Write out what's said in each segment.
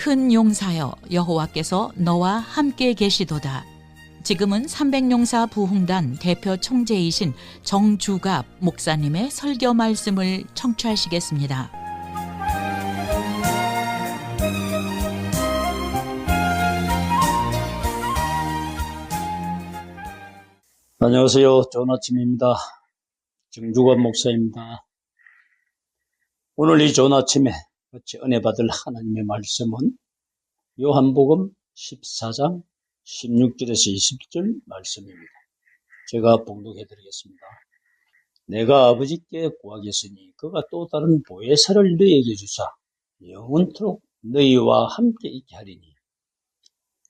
큰 용사여 여호와께서 너와 함께 계시도다. 지금은 300용사 부흥단 대표 총재이신 정주갑 목사님의 설교 말씀을 청취하시겠습니다. 안녕하세요. 좋은 아침입니다. 정주갑 목사입니다. 오늘 이 좋은 아침에 같이 은혜 받을 하나님의 말씀은 요한복음 14장 16절에서 20절 말씀입니다. 제가 봉독해 드리겠습니다. 내가 아버지께 구하겠으니 그가 또 다른 보혜사를 너희에게 주사 영원토록 너희와 함께 있게 하리니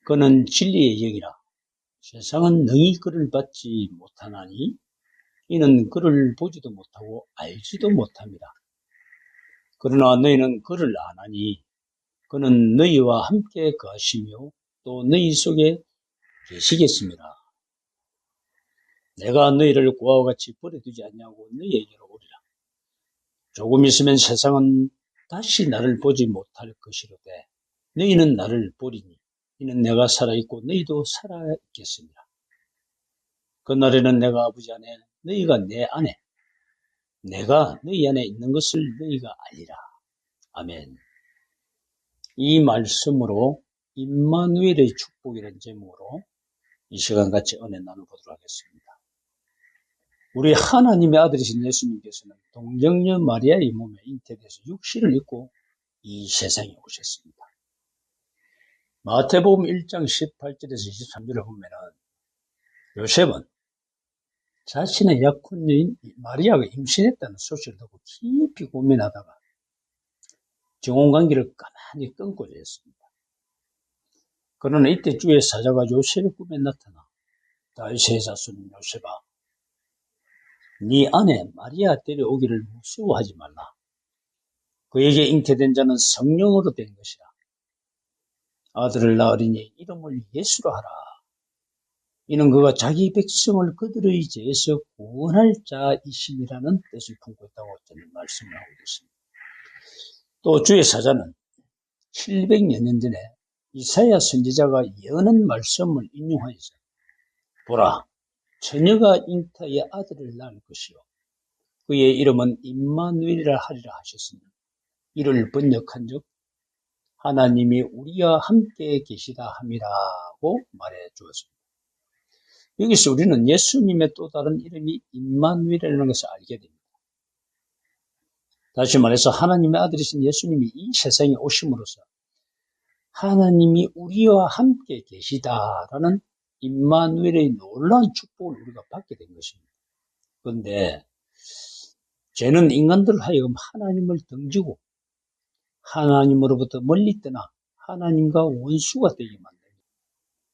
그는 진리의 영이라. 세상은 능히 그를 받지 못하나니 이는 그를 보지도 못하고 알지도 못합니다. 그러나 너희는 그를 아나니 그는 너희와 함께 거하시며 또 너희 속에 계시겠습니다. 내가 너희를 고아와 같이 버려두지 않냐고 너희에게로 오리라. 조금 있으면 세상은 다시 나를 보지 못할 것이로되 너희는 나를 보리니 이는 내가 살아있고 너희도 살아있겠습니다. 그날에는 내가 아버지 안에 너희가 내 안에 내가 너희 안에 있는 것을 너희가 알리라. 아멘. 이 말씀으로 임마누엘의 축복이라는 제목으로 이 시간 같이 은혜 나눠보도록 하겠습니다. 우리 하나님의 아들이신 예수님께서는 동정녀 마리아의 몸에 잉태돼서 육신을 입고 이 세상에 오셨습니다. 마태복음 1장 18절에서 23절을 보면은 요셉은 자신의 약혼녀인 마리아가 임신했다는 소식을 듣고 깊이 고민하다가 정혼관계를 가만히 끊고 있습니다. 그러나 이때 주의 사자가 요셉의 꿈에 나타나 다윗의 자손 요셉아, 네 아내 마리아 데려오기를 무서워하지 말라. 그에게 잉태된 자는 성령으로 된 것이라. 아들을 낳으리니 이름을 예수로 하라. 이는 그가 자기 백성을 그들의 죄에서 구원할 자이심이라는 뜻을 품고 있다고 저는 말씀을 하고 있습니다. 또 주의 사자는 700여 년 전에 이사야 선지자가 예언한 말씀을 인용하여서 보라, 처녀가 잉타의 아들을 낳을 것이요 그의 이름은 임마누엘이라 하리라 하셨으니 이를 번역한즉 하나님이 우리와 함께 계시다 함이라고 말해 주었습니다. 여기서 우리는 예수님의 또 다른 이름이 임마누엘이라는 것을 알게 됩니다. 다시 말해서 하나님의 아들이신 예수님이 이 세상에 오심으로써 하나님이 우리와 함께 계시다라는 임마누엘의 놀라운 축복을 우리가 받게 된 것입니다. 그런데 죄는 인간들 하여금 하나님을 등지고 하나님으로부터 멀리 떠나 하나님과 원수가 되게 만듭니다.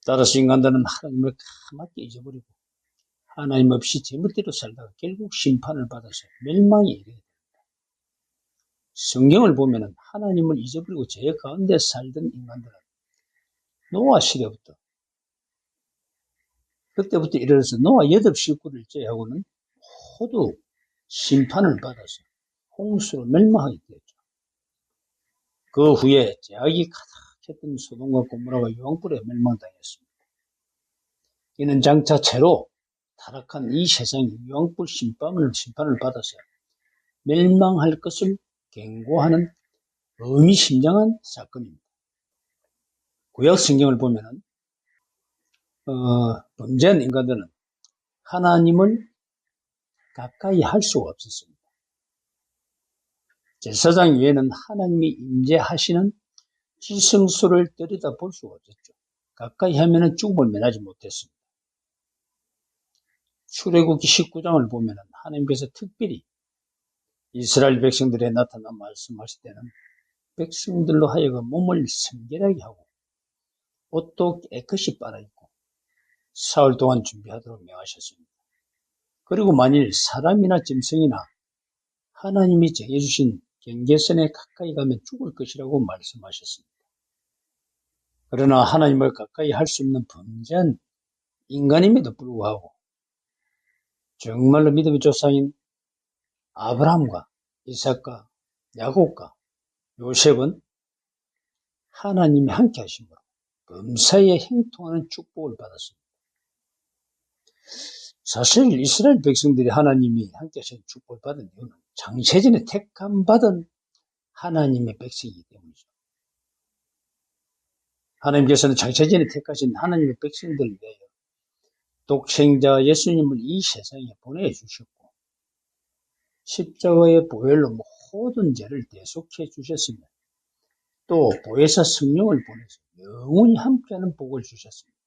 따라서 인간들은 하나님을 까맣게 잊어버리고 하나님 없이 제멋대로 살다가 결국 심판을 받아서 멸망에 이르게 됩니다. 성경을 보면 하나님을 잊어버리고 죄 가운데 살던 인간들은 노아 시대부터 그때부터 이르러서 노아 8식구를 제외하고는 모두 심판을 받아서 홍수로 멸망하게 되었죠. 그 후에 죄악이 가득했던 소돔과 고모라가 유황불에 멸망당했습니다. 이는 장차 죄로 타락한 이 세상이 유황불 심판을 받아서 멸망할 것을 경고하는 의미심장한 사건입니다. 구약 성경을 보면은 범죄한 인간들은 하나님을 가까이 할 수가 없었습니다. 제사장 위에는 하나님이 임재하시는 지성소를 들여다볼 수가 없었죠. 가까이 하면은 죽음을 면하지 못했습니다. 출애굽기 19장을 보면은 하나님께서 특별히 이스라엘 백성들에 나타나 말씀하실 때는 백성들로 하여금 몸을 성결하게 하고 옷도 깨끗이 빨아입고 사흘 동안 준비하도록 명하셨습니다. 그리고 만일 사람이나 짐승이나 하나님이 정해주신 경계선에 가까이 가면 죽을 것이라고 말씀하셨습니다. 그러나 하나님을 가까이 할 수 없는 범죄한 인간임에도 불구하고 정말로 믿음의 조상인 아브라함과 이삭과 야곱과 요셉은 하나님이 함께 하심으로 범사에 행통하는 축복을 받았습니다. 사실 이스라엘 백성들이 하나님이 함께 하시는 축복을 받은 이유는 창세전에 택함 받은 하나님의 백성이기 때문이죠. 하나님께서는 창세전에 택하신 하나님의 백성들을 위하여 독생자 예수님을 이 세상에 보내주셨고 십자가의 보혈로 모든 죄를 대속해 주셨으며 또 보혜사 성령을 보내서 영원히 함께하는 복을 주셨습니다.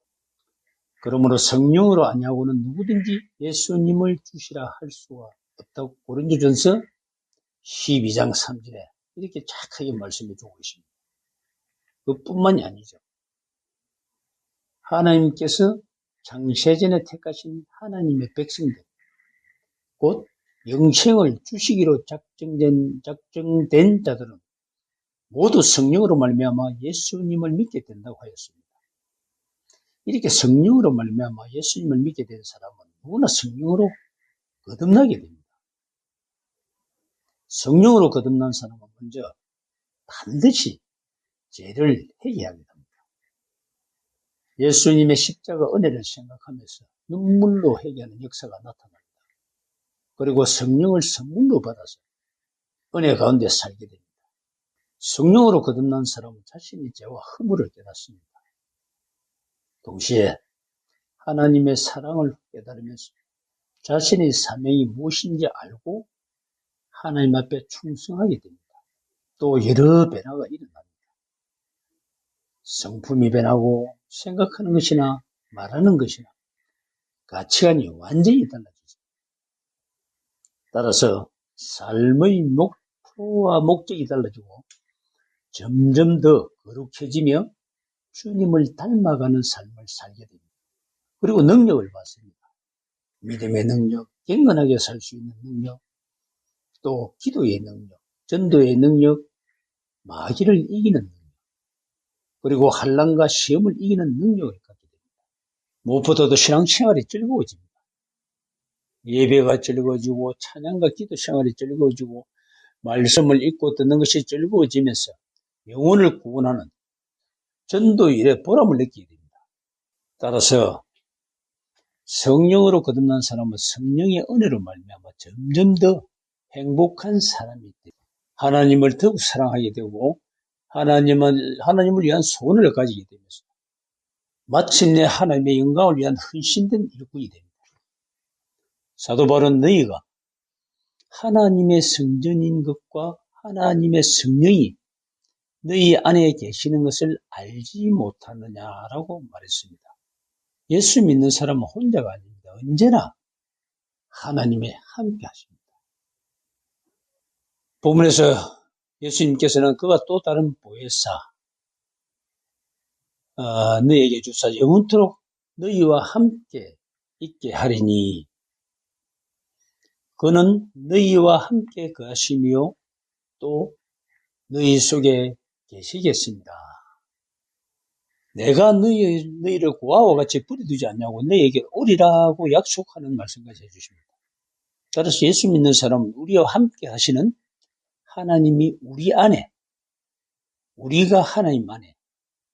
그러므로 성령으로 아니하고는 누구든지 예수님을 주시라 할 수가 없다고 고린도전서 12장 3절에 이렇게 착하게 말씀해 주고 계십니다. 그뿐만이 아니죠. 하나님께서 창세전에 택하신 하나님의 백성들, 곧 영생을 주시기로 작정된 자들은 모두 성령으로 말미암아 예수님을 믿게 된다고 하였습니다. 이렇게 성령으로 말미암아 예수님을 믿게 된 사람은 누구나 성령으로 거듭나게 됩니다. 성령으로 거듭난 사람은 먼저 반드시 죄를 회개하게 됩니다. 예수님의 십자가 은혜를 생각하면서 눈물로 회개하는 역사가 나타납니다. 그리고 성령을 선물로 받아서 은혜 가운데 살게 됩니다. 성령으로 거듭난 사람은 자신의 죄와 허물을 깨닫습니다. 동시에 하나님의 사랑을 깨달으면서 자신의 사명이 무엇인지 알고 하나님 앞에 충성하게 됩니다. 또 여러 변화가 일어납니다. 성품이 변하고 생각하는 것이나 말하는 것이나 가치관이 완전히 달라지죠. 따라서 삶의 목표와 목적이 달라지고 점점 더 거룩해지며 주님을 닮아가는 삶을 살게 됩니다. 그리고 능력을 받습니다. 믿음의 능력, 경건하게 살 수 있는 능력, 또 기도의 능력, 전도의 능력, 마귀를 이기는 능력, 그리고 환난과 시험을 이기는 능력을 갖게 됩니다. 무엇보다도 신앙생활이 즐거워집니다. 예배가 즐거워지고 찬양과 기도 생활이 즐거워지고 말씀을 읽고 듣는 것이 즐거워지면서 영혼을 구원하는 전도 일에 보람을 느끼게 됩니다. 따라서 성령으로 거듭난 사람은 성령의 은혜로 말미암아 점점 더 행복한 사람이 됩니다. 하나님을 더욱 사랑하게 되고 하나님을 위한 소원을 가지게 되면서 마침내 하나님의 영광을 위한 헌신된 일꾼이 됩니다. 사도 바울은 너희가 하나님의 성전인 것과 하나님의 성령이 너희 안에 계시는 것을 알지 못하느냐라고 말했습니다. 예수 믿는 사람은 혼자가 아닙니다. 언제나 하나님의 함께 하십니다. 본문에서 예수님께서는 그가 또 다른 보혜사 너희에게 주사 영원토록 너희와 함께 있게 하리니 그는 너희와 함께 거하시며 또 너희 속에 계시겠습니다. 내가 너희를 고아와 같이 버려두지 않냐고 너희에게 오리라고 약속하는 말씀까지 해주십니다. 따라서 예수 믿는 사람은 우리와 함께 하시는 하나님이 우리 안에, 우리가 하나님 안에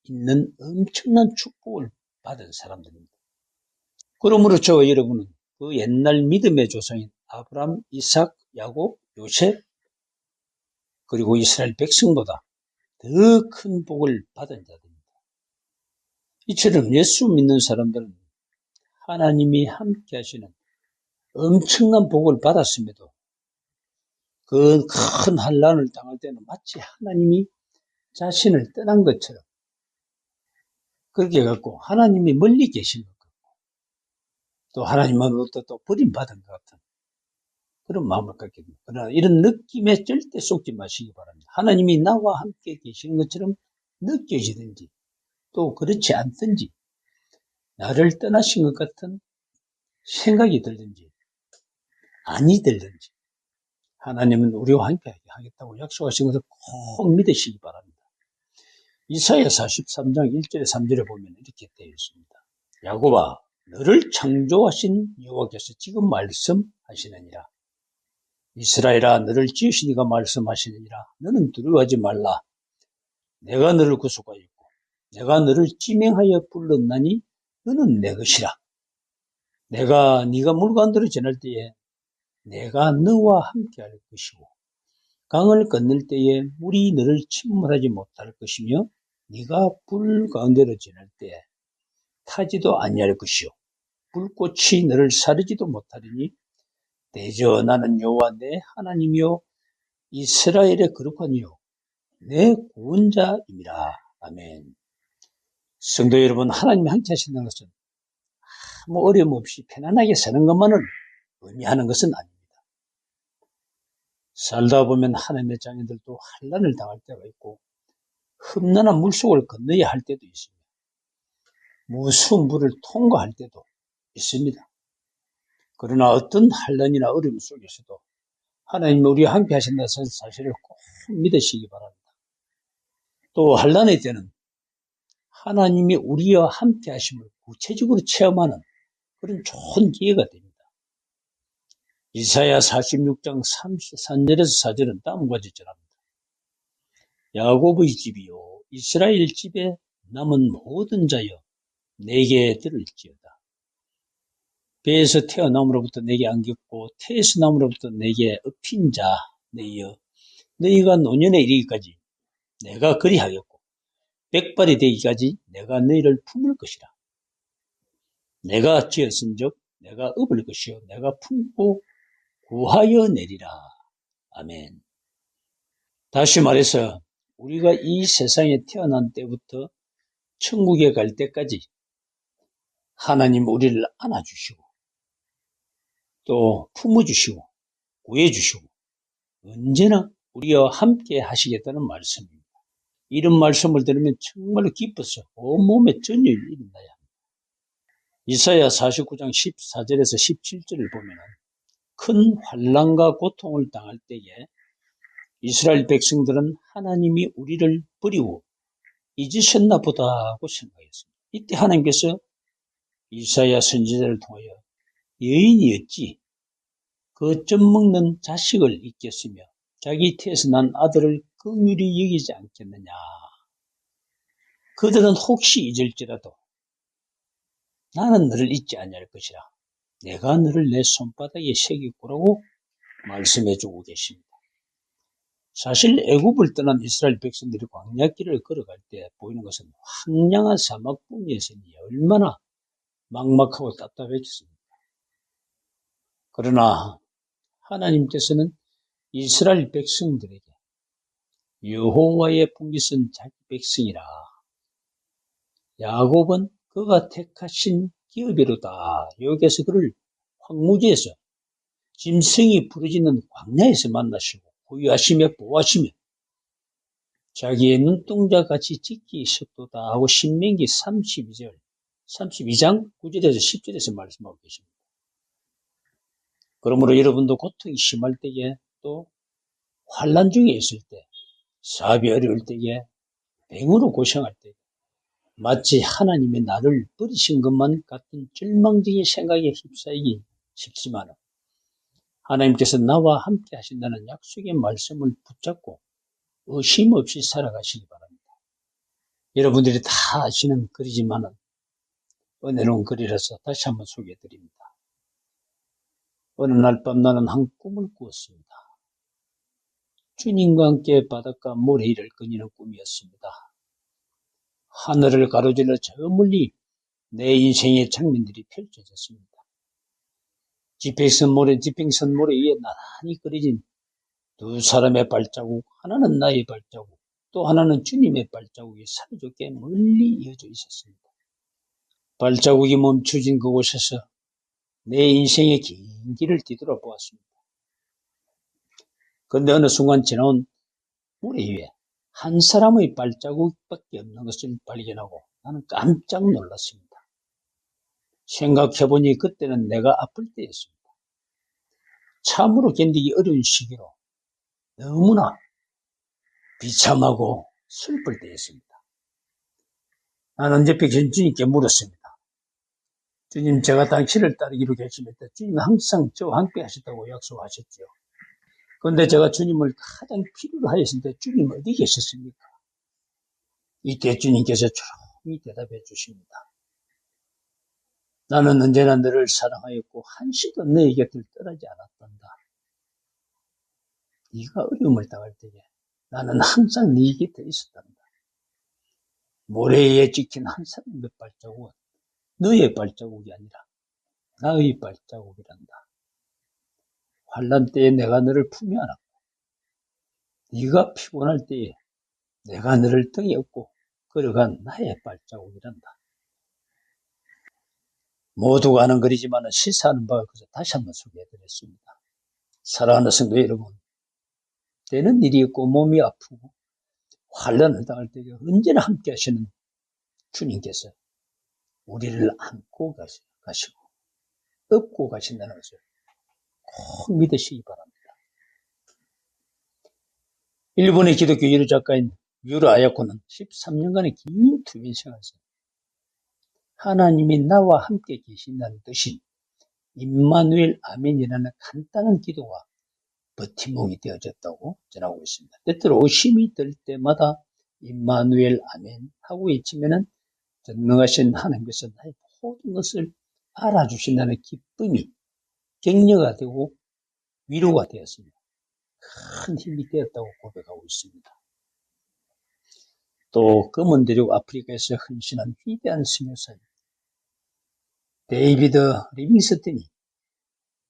있는 엄청난 축복을 받은 사람들입니다. 그러므로 저와 여러분은 그 옛날 믿음의 조상인 아브라함, 이삭, 야곱, 요셉 그리고 이스라엘 백성보다 더 큰 복을 받은 자들입니다. 이처럼 예수 믿는 사람들은 하나님이 함께 하시는 엄청난 복을 받았음에도 그 큰 환난을 당할 때는 마치 하나님이 자신을 떠난 것처럼 그렇게 해갖고 하나님이 멀리 계신 것 같고 또 하나님만으로부터 또 버림받은 것 같은 그런 마음을 갖게 됩니다. 그러나 이런 느낌에 절대 속지 마시기 바랍니다. 하나님이 나와 함께 계시는 것처럼 느껴지든지 또 그렇지 않든지 나를 떠나신 것 같은 생각이 들든지 아니 들든지 하나님은 우리와 함께 하겠다고 약속하신 것을 꼭 믿으시기 바랍니다. 이사야 43장 1절에 3절에 보면 이렇게 되어 있습니다. 야곱아 너를 창조하신 여호와께서 지금 말씀하시느니라. 이스라엘아 너를 지으신 이가 말씀하시느니라. 너는 두려워하지 말라. 내가 너를 구속하였고 내가 너를 지명하여 불렀나니 너는 내 것이라. 내가 네가 물가운데로 지날 때에 내가 너와 함께할 것이고 강을 건널 때에 물이 너를 침몰하지 못할 것이며 네가 불 가운데로 지날 때에 타지도 아니할 것이요 불꽃이 너를 사르지도 못하리니 대저 나는 여호와 내 하나님이요 이스라엘의 거룩한 이요 내 구원자임이라. 아멘. 성도 여러분, 하나님이 함께 하신다는 것은 아무 어려움 없이 편안하게 사는 것만을 의미하는 것은 아닙니다. 살다 보면 하나님의 자녀들도 환난을 당할 때가 있고 험난한 물속을 건너야 할 때도 있습니다. 무수한 물을 통과할 때도 있습니다. 그러나 어떤 환난이나 어려움 속에서도 하나님이 우리와 함께 하신다는 사실을 꼭 믿으시기 바랍니다. 또 환난의 때는 하나님이 우리와 함께 하심을 구체적으로 체험하는 그런 좋은 기회가 됩니다. 이사야 46장 33절에서 4절은 다음과 같이 전합니다. 야곱의 집이요 이스라엘 집에 남은 모든 자여 내게 들을지어다. 배에서 태어남으로부터 내게 안겼고 태에서 남으로부터 내게 업힌 자 내여 너희가 노년에 이르기까지 내가 그리하였고 백발이 되기까지 내가 너희를 품을 것이라. 내가 지었은즉 내가 업을 것이요 내가 품고 구하여 내리라. 아멘. 다시 말해서 우리가 이 세상에 태어난 때부터 천국에 갈 때까지 하나님 우리를 안아주시고 또 품어주시고 구해주시고 언제나 우리와 함께 하시겠다는 말씀입니다. 이런 말씀을 들으면 정말로 기뻐서 온몸에 전율이 일어나야 합니다. 이사야 49장 14절에서 17절을 보면 큰 환난과 고통을 당할 때에 이스라엘 백성들은 하나님이 우리를 버리고 잊으셨나 보다 하고 생각했습니다. 이때 하나님께서 이사야 선지자를 통하여 여인이 어찌 그 젖 먹는 자식을 잊겠으며 자기 태에서 난 아들을 긍휼히 여기지 않겠느냐. 그들은 혹시 잊을지라도 나는 너를 잊지 아니할 것이라. 내가 너를 내 손바닥에 새겼구라고 말씀해주고 계십니다. 사실 애굽을 떠난 이스라엘 백성들이 광야길을 걸어갈 때 보이는 것은 황량한 사막뿐이었으니 얼마나 막막하고 답답했겠습니까? 그러나 하나님께서는 이스라엘 백성들에게 여호와의 분깃은 자기 백성이라. 야곱은 그가 택하신 기업이로다. 여기에서 그를 황무지에서 짐승이 부르짖는 광야에서 만나시고 보유하시며 보호하시며 자기의 눈동자 같이 지키셨도다 하고 신명기 32장 9절에서 10절에서 말씀하고 계십니다. 그러므로 여러분도 고통이 심할 때에 또 환난 중에 있을 때 사업이 어려울 때에 병으로 고생할 때 마치 하나님이 나를 버리신 것만 같은 절망적인 생각에 휩싸이기 쉽지만 하나님께서 나와 함께 하신다는 약속의 말씀을 붙잡고 의심 없이 살아가시기 바랍니다. 여러분들이 다 아시는 글이지만 은혜로운 글이라서 다시 한번 소개해드립니다. 어느 날 밤 나는 한 꿈을 꾸었습니다. 주님과 함께 바닷가 모래 위를 거니는 꿈이었습니다. 하늘을 가로질러 저 멀리 내 인생의 장면들이 펼쳐졌습니다. 지평선 모래 위에 나란히 그려진 두 사람의 발자국, 하나는 나의 발자국, 또 하나는 주님의 발자국이 사이좋게 멀리 이어져 있었습니다. 발자국이 멈춰진 그곳에서 내 인생의 긴 길을 뒤돌아보았습니다. 그런데 어느 순간 지나온 모래 위에 한 사람의 발자국밖에 없는 것을 발견하고 나는 깜짝 놀랐습니다. 생각해보니 그때는 내가 아플 때였습니다. 참으로 견디기 어려운 시기로 너무나 비참하고 슬플 때였습니다. 나는 옆에 계신 주님께 물었습니다. 주님, 제가 당신을 따르기로 결심했다. 주님은 항상 저와 함께 하셨다고 약속하셨죠. 그런데 제가 주님을 가장 필요로 하였을 때 주님 어디 계셨습니까? 이때 주님께서 조용히 대답해 주십니다. 나는 언제나 너를 사랑하였고 한시도 너의 곁을 떠나지 않았단다. 네가 어려움을 당할 때에 나는 항상 네 곁에 있었단다. 모래에 찍힌 한 사람의 발자국은 너의 발자국이 아니라 나의 발자국이란다. 환난 때에 내가 너를 품에 안았고 네가 피곤할 때에 내가 너를 등에 업고 걸어간 나의 발자국이란다. 모두가 아는 글이지만 시사하는 바가 그래서 다시 한번 소개해드렸습니다. 사랑하는 성도 여러분, 때는 일이 있고 몸이 아프고 환난을 당할 때에 언제나 함께 하시는 주님께서 우리를 안고 가시고 업고 가신다는 것을 꼭 믿으시기 바랍니다. 일본의 기독교 유료 작가인 유라 아야코는 13년간의 긴 투빈 생활에서 하나님이 나와 함께 계신다는 뜻인 임마누엘 아멘이라는 간단한 기도가 버팀목이 되어졌다고 전하고 있습니다. 때때로 의심이 들 때마다 임마누엘 아멘 하고 외치면은 전능하신 하나님께서 나의 모든 것을 알아주신다는 기쁨이 격려가 되고 위로가 되었습니다. 큰 힘이 되었다고 고백하고 있습니다. 또 검은 대륙 아프리카에서 헌신한 위대한 선교사님 데이비드 리빙스턴이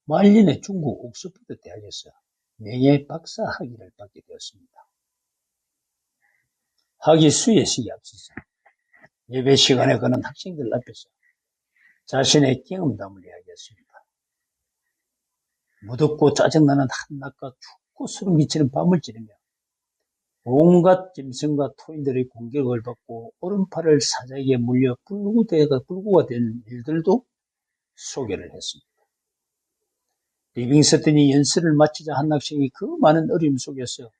말년에 중국 옥스퍼드 대학에서 명예 박사 학위를 받게 되었습니다. 학위 수여식에 앞서서 예배 시간에 그는 학생들 앞에서 자신의 경험담을 이야기했습니다. 무덥고 짜증나는 한낮과 춥고 소름 끼치는 밤을 지르며 온갖 짐승과 토인들의 공격을 받고 오른팔을 사자에게 물려 불구가 된 일들도 소개를 했습니다. 리빙스턴이 연설을 마치자 한 학생이 그 많은 어려움 속에서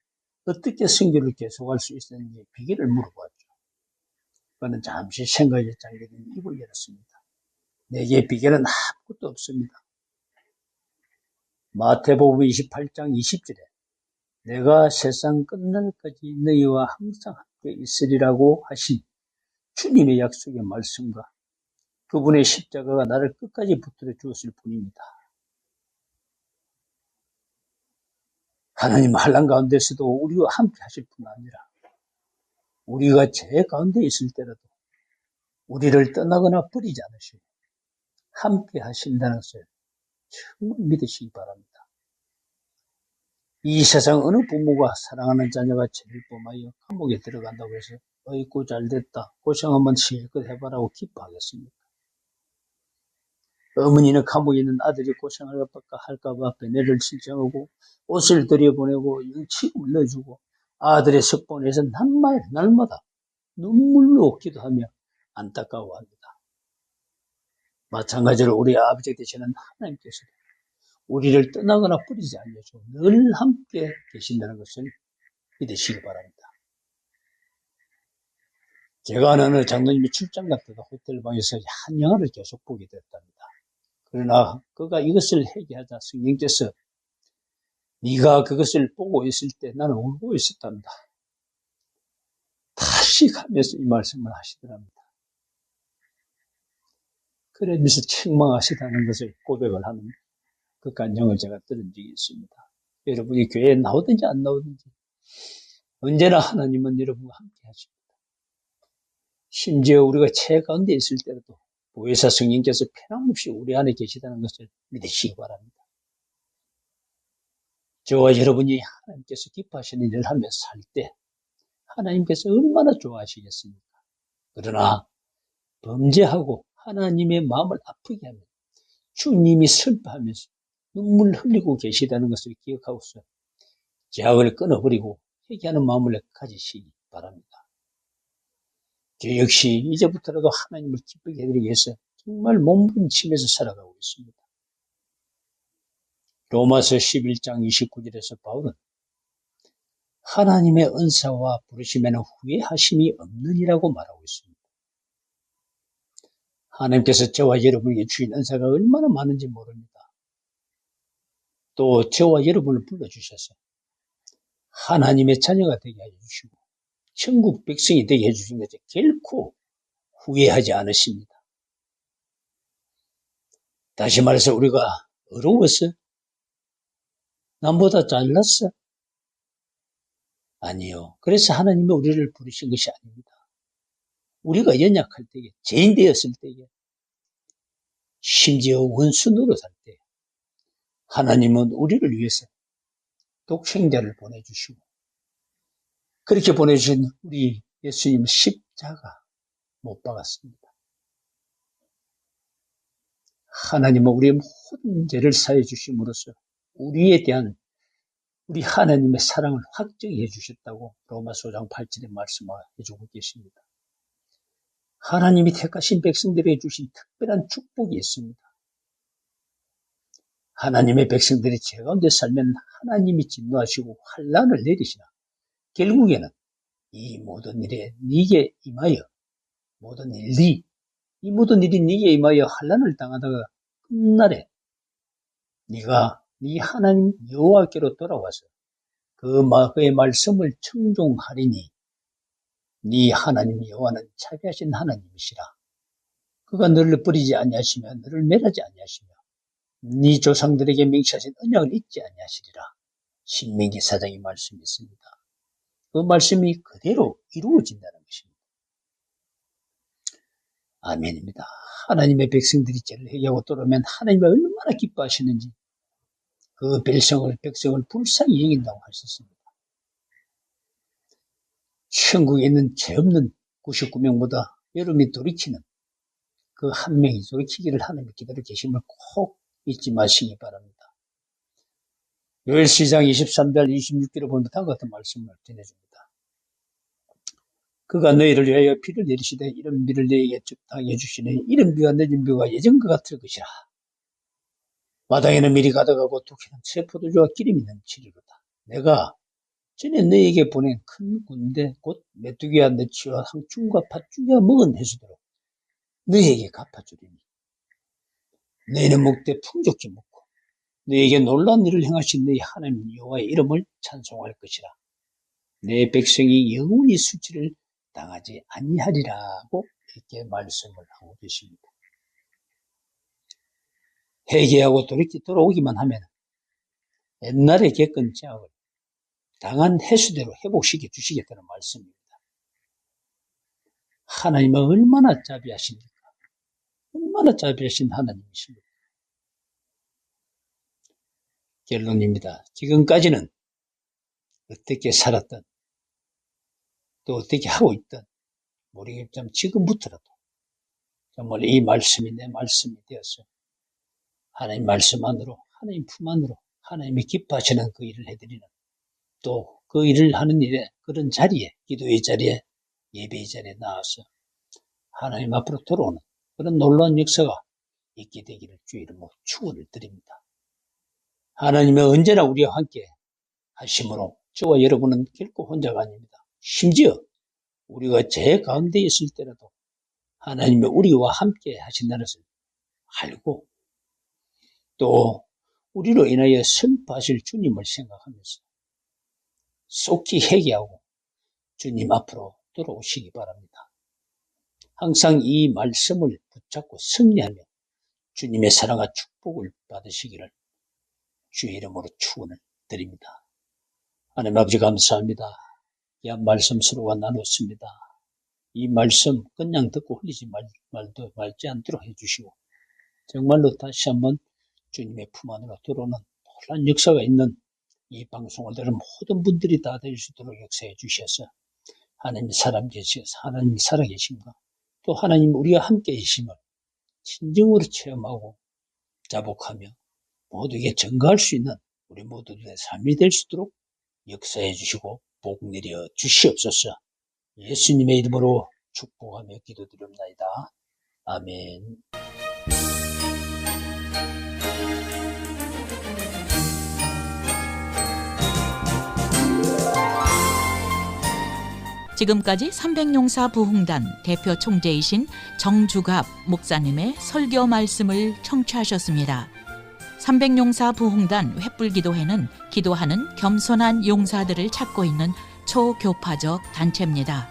어떻게 선교를 계속할 수 있었는지 비결을 물어봤죠. 그는 잠시 생각에 잠기는 입을 열었습니다. 내게 비결은 아무것도 없습니다. 마태복음 28장 20절에 내가 세상 끝날까지 너희와 항상 함께 있으리라고 하신 주님의 약속의 말씀과 그분의 십자가가 나를 끝까지 붙들어 주었을 뿐입니다. 하나님 환난 가운데서도 우리와 함께 하실 뿐 아니라 우리가 죄 가운데 있을 때라도 우리를 떠나거나 버리지 않으시고 함께 하신다는 것을 정말 믿으시기 바랍니다. 이 세상 어느 부모가 사랑하는 자녀가 죄를 범하여 감옥에 들어간다고 해서 어이구 잘됐다 고생 한번 실컷 해봐라고 기뻐하겠습니까? 어머니는 감옥에 있는 아들이 고생할까 봐 배내를 신청하고 옷을 들여보내고 유치금을 넣어주고 아들의 석방에서 날마다 눈물로 기도하며 안타까워합니다. 마찬가지로 우리 아버지 되시는 하나님께서도 우리를 떠나거나 버리지 않으시고 늘 함께 계신다는 것을 믿으시기 바랍니다. 제가 아는 어느 장로님이 출장 갔다가 호텔방에서 한 영화를 계속 보게 됐답니다. 그러나 그가 이것을 회개하자 성령께서 네가 그것을 보고 있을 때 나는 울고 있었답니다. 다시 가면서 이 말씀을 하시더랍니다. 그러면서 책망하시다는 것을 고백을 하는 그 간증을 제가 들은 적이 있습니다. 여러분이 교회에 나오든지 안 나오든지 언제나 하나님은 여러분과 함께 하십니다. 심지어 우리가 죄 가운데 있을 때라도 보혜사 성령께서 편함없이 우리 안에 계시다는 것을 믿으시기 바랍니다. 저와 여러분이 하나님께서 기뻐하시는 일을 하며 살 때 하나님께서 얼마나 좋아하시겠습니까? 그러나 범죄하고 하나님의 마음을 아프게 하면 주님이 슬퍼하면서 눈물 흘리고 계시다는 것을 기억하고서 죄악을 끊어버리고 회개하는 마음을 가지시기 바랍니다. 저 역시 이제부터라도 하나님을 기쁘게 해드리기 위해서 정말 몸부림치면서 살아가고 있습니다. 로마서 11장 29절에서 바울은 하나님의 은사와 부르심에는 후회하심이 없느니라고 말하고 있습니다. 하나님께서 저와 여러분에게 주신 은사가 얼마나 많은지 모릅니다. 또 저와 여러분을 불러주셔서 하나님의 자녀가 되게 하여 주시고 천국 백성이 되게 해주신 것에 결코 후회하지 않으십니다. 다시 말해서 우리가 어려웠어? 남보다 잘났어? 아니요. 그래서 하나님이 우리를 부르신 것이 아닙니다. 우리가 연약할 때에, 죄인 되었을 때에, 심지어 원수 노릇할 때 하나님은 우리를 위해서 독생자를 보내주시고, 그렇게 보내주신 우리 예수님 십자가 못 박았습니다. 하나님은 우리의 모든 죄를 사해 주심으로써 우리에 대한 우리 하나님의 사랑을 확정해 주셨다고 로마서 5장 8절에 말씀해 주고 계십니다. 하나님이 택하신 백성들에게 주신 특별한 축복이 있습니다. 하나님의 백성들이 죄 가운데 살면 하나님이 진노하시고 환난을 내리시나 결국에는 이 모든 일에 네게 임하여 이 모든 일이 네게 임하여 환난을 당하다가 끝날에 네가 네 하나님 여호와께로 돌아와서 그의 말씀을 청종하리니 네 하나님 여호와는 자비하신 하나님이시라. 그가 너를 버리지 아니하시며 너를 멸하지 아니하시며 네 조상들에게 맹세하신 언약을 잊지 아니하시리라. 신명기 4장의 말씀이 있습니다. 그 말씀이 그대로 이루어진다는 것입니다. 아멘입니다. 하나님의 백성들이 죄를 회개하고 돌아오면 하나님이 얼마나 기뻐하시는지 그 백성을 불쌍히 여긴다고 하셨습니다. 천국에 있는 죄 없는 99명보다 여러분이 돌이키는 그 한 명이 돌이키기를 하나님이 기다려 계심을 꼭 잊지 마시기 바랍니다. 요엘서 2장 23절 26절을 보면 다음과 같은 말씀을 전해줍니다. 그가 너희를 위하여 비를 내리시되 이런 비를 너희에게 적당히 해주시니 이런 비와 늦은 비가 예전과 같을 것이라. 마당에는 밀이 가득하고 두께는 새 포도주와 기름이 넘치리로다. 내가 전에 너희에게 보낸 큰 군대 곧 메뚜기와 너치와 상충과 팥죽이와 먹은 해수대로 너희에게 갚아주리니 너희는 먹되 풍족히 먹고 너희에게 놀라운 일을 행하신 너희 하나님 여호와의 이름을 찬송할 것이라. 내 백성이 영원히 수치를 당하지 아니하리라고 이렇게 말씀을 하고 계십니다. 회개하고 돌아오기만 하면 옛날에 겪은 죄악을 당한 해수대로 회복시켜 주시겠다는 말씀입니다. 하나님은 얼마나 자비하십니까? 얼마나 자비하신 하나님이십니까? 결론입니다. 지금까지는 어떻게 살았든 또 어떻게 하고 있든 모르겠지만 지금부터라도 정말 이 말씀이 내 말씀이 되어서 하나님 말씀 안으로 하나님 품 안으로 하나님이 기뻐하시는 그 일을 해드리는 또 그 일을 하는 일에 그런 자리에 기도의 자리에 예배의 자리에 나와서 하나님 앞으로 돌아오는 그런 놀라운 역사가 있게 되기를 주의 이름으로 축원을 드립니다. 하나님은 언제나 우리와 함께 하심으로 저와 여러분은 결코 혼자가 아닙니다. 심지어 우리가 죄 가운데 있을 때라도 하나님이 우리와 함께 하신다는 것을 알고 또 우리로 인하여 선포하실 주님을 생각하면서 속히 회개하고 주님 앞으로 돌아오시기 바랍니다. 항상 이 말씀을 붙잡고 승리하며 주님의 사랑과 축복을 받으시기를 주의 이름으로 축원을 드립니다. 하나님 아버지 감사합니다. 귀한 말씀 서로가 나눴습니다. 이 말씀 그냥 듣고 흘리지 말지 않도록 해주시고 정말로 다시 한번 주님의 품 안으로 들어오는 놀라운 역사가 있는 이 방송을 들은 모든 분들이 다 될 수 있도록 역사해 주셔서 하나님 하나님 살아계심과 또 하나님 우리와 함께 계심을 진정으로 체험하고 자복하며 모두에게 전가할 수 있는 우리 모두들의 삶이 될 수 있도록 역사해 주시고 복 내려 주시옵소서. 예수님의 이름으로 축복하며 기도드립니다. 아멘. 지금까지 300용사 부흥단 대표 총재이신 정주갑 목사님의 설교 말씀을 청취하셨습니다. 300용사 부흥단 횃불기도회는 기도하는 겸손한 용사들을 찾고 있는 초교파적 단체입니다.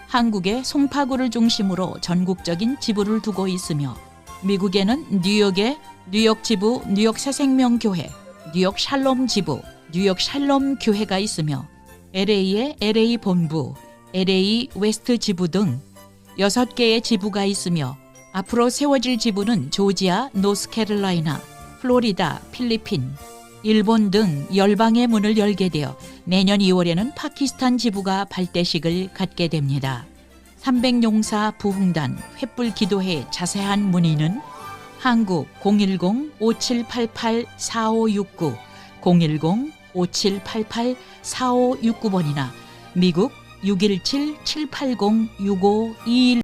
한국의 송파구를 중심으로 전국적인 지부를 두고 있으며 미국에는 뉴욕의 뉴욕 지부 뉴욕 새생명교회, 뉴욕 샬롬 지부 뉴욕 샬롬 교회가 있으며 LA의 LA 본부, LA 웨스트 지부 등 6개의 지부가 있으며 앞으로 세워질 지부는 조지아, 노스캐롤라이나, 플로리다, 필리핀, 일본 등 열방의 문을 열게 되어 내년 2월에는 파키스탄 지부가 발대식을 갖게 됩니다. 300용사 부흥단 횃불 기도회 자세한 문의는 한국 010-5788-4569, 010-5788-4569번이나 미국 617-780-6521